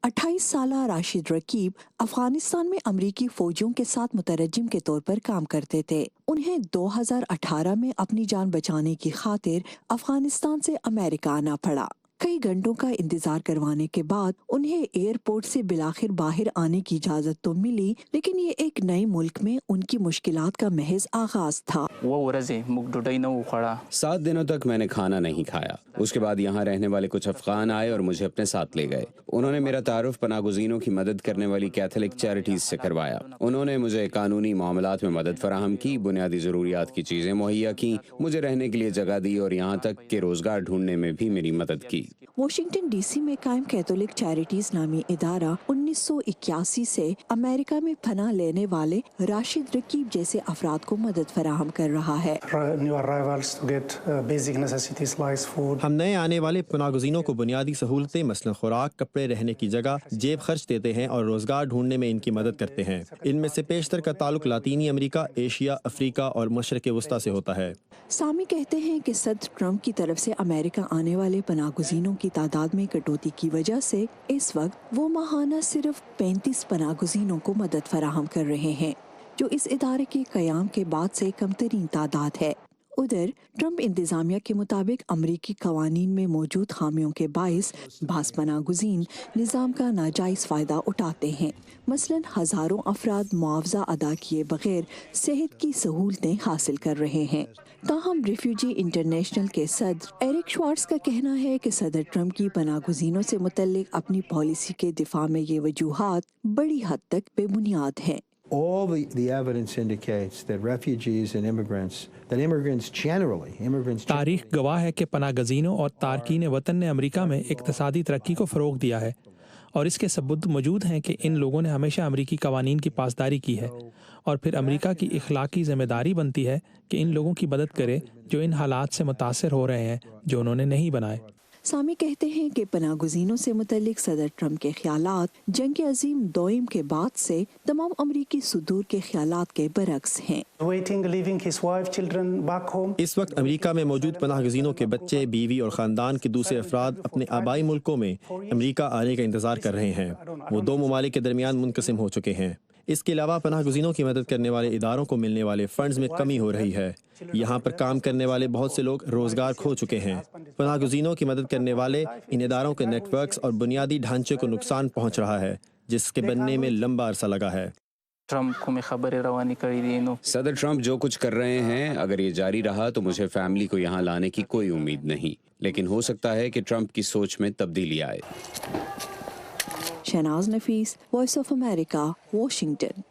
28 साला राशिद रकीब अफगानिस्तान में अमरीकी फौजियों के साथ मुतरजिम के तौर पर काम करते थे। उन्हें 2018 में अपनी जान बचाने की खातिर अफगानिस्तान से अमेरिका आना पड़ा। कई घंटों का इंतजार करवाने के बाद उन्हें एयरपोर्ट से बिलाखिर बाहर आने की इजाजत तो मिली, लेकिन ये एक नए मुल्क में उनकी मुश्किलात का महज आगाज था। 7 दिनों तक मैंने खाना नहीं खाया। उसके बाद यहाँ रहने वाले कुछ अफगान आए और मुझे अपने साथ ले गए। उन्होंने मेरा तारुफ पनागुज़ीनों की मदद करने वाली कैथोलिक चैरिटीज से करवाया। उन्होंने मुझे कानूनी मामलात में मदद फराहम की, बुनियादी ज़रूरियात की चीज़ें मुहैया की, मुझे रहने के लिए जगह दी और यहाँ तक कि रोज़गार ढूंढने में भी मेरी मदद की। वाशिंगटन डीसी में कायम कैथोलिक चैरिटीज नामी इदारा 1981 से अमेरिका में पनाह लेने वाले राशिद रकीब जैसे अफराद को मदद फराहम कर रहा है। हम नए आने वाले पनाहगज़ीनों को बुनियादी सहूलतें मसलन खुराक, कपड़े, रहने की जगह, जेब खर्च देते हैं और रोजगार ढूंढने में इनकी मदद करते हैं। इनमें से पेशतर का ताल्लुक लातीनी अमेरिका, एशिया, अफ्रीका और मशरक़ वस्ता से होता है। सामी कहते हैं कि सदर ट्रंप की तरफ से अमेरिका आने वाले पनाहगज़ीनों की तादाद में कटौती की वजह से इस वक्त वो माहाना सिर्फ 35 पनाहगज़ीनों को मदद फराहम कर रहे हैं, जो इस इदारे के क़याम के बाद से कम तरीन तादाद है। उधर ट्रंप इंतज़ामिया के मुताबिक अमरीकी कवानीन में मौजूद खामियों के बाइस बास पनाहगज़ीन निज़ाम का नाजायज़ फ़ायदा उठाते हैं। मसलन हज़ारों अफराद मुआवजा अदा किए बगैर सेहत की सहूलतें हासिल कर रहे हैं। ताहम रिफ्यूजी इंटरनेशनल के सदर एरिक श्वार्ट्ज़ का कहना है कि सदर ट्रंप की पनाहगज़ीनों से मुतल्लिक अपनी पॉलिसी के दिफा में ये वजूहात बड़ी हद तक बेबुनियाद हैं। All the evidence indicates that refugees and immigrants generally. तारीख गवाह है कि पनाहगज़ीनों और तारकीन वतन ने अमेरिका में इक़्तिसादी तरक्की को फ़रोग़ दिया है और इसके सबूत मौजूद हैं कि इन लोगों ने हमेशा अमरीकी कवानीन की पासदारी की है और फिर अमेरिका की इखलाकी ज़िम्मेदारी बनती है कि इन लोगों की मदद करे जो इन हालात से मुतासिर हो रहे हैं जो उन्होंने नहीं बनाए। सामी कहते हैं कि पनाहगज़ीनों से मुतल्लिक सदर ट्रंप के ख्यालात जंग अज़ीम दोइम के बाद से तमाम अमरीकी सुदूर के ख्यालात के बरक्स हैं। इस वक्त अमेरिका में मौजूद पनाहगज़ीनों के बच्चे, बीवी और ख़ानदान के दूसरे अफराद अपने आबाई मुल्कों में अमेरिका आने का इंतज़ार कर रहे हैं। वो दो ममालिक के दरमियान मुनक़सिम हो चुके हैं। इसके अलावा पनाहगज़ीनों की मदद करने वाले इदारों को मिलने वाले फ़ंड्स में कमी हो रही है। यहाँ पर काम करने वाले बहुत से लोग रोज़गार खो चुके हैं। पनाहगज़ीनों की मदद करने वाले इन इदारों के नेटवर्क्स और बुनियादी ढांचे को नुकसान पहुँच रहा है, जिसके बनने में लंबा अरसा लगा है। सदर ट्रंप जो कुछ कर रहे हैं, अगर ये जारी रहा तो मुझे फैमिली को यहाँ लाने की कोई उम्मीद नहीं, लेकिन हो सकता है कि ट्रंप की सोच में तब्दीली आए। शहनाज नफीस, वॉइस ऑफ अमेरिका, वाशिंगटन।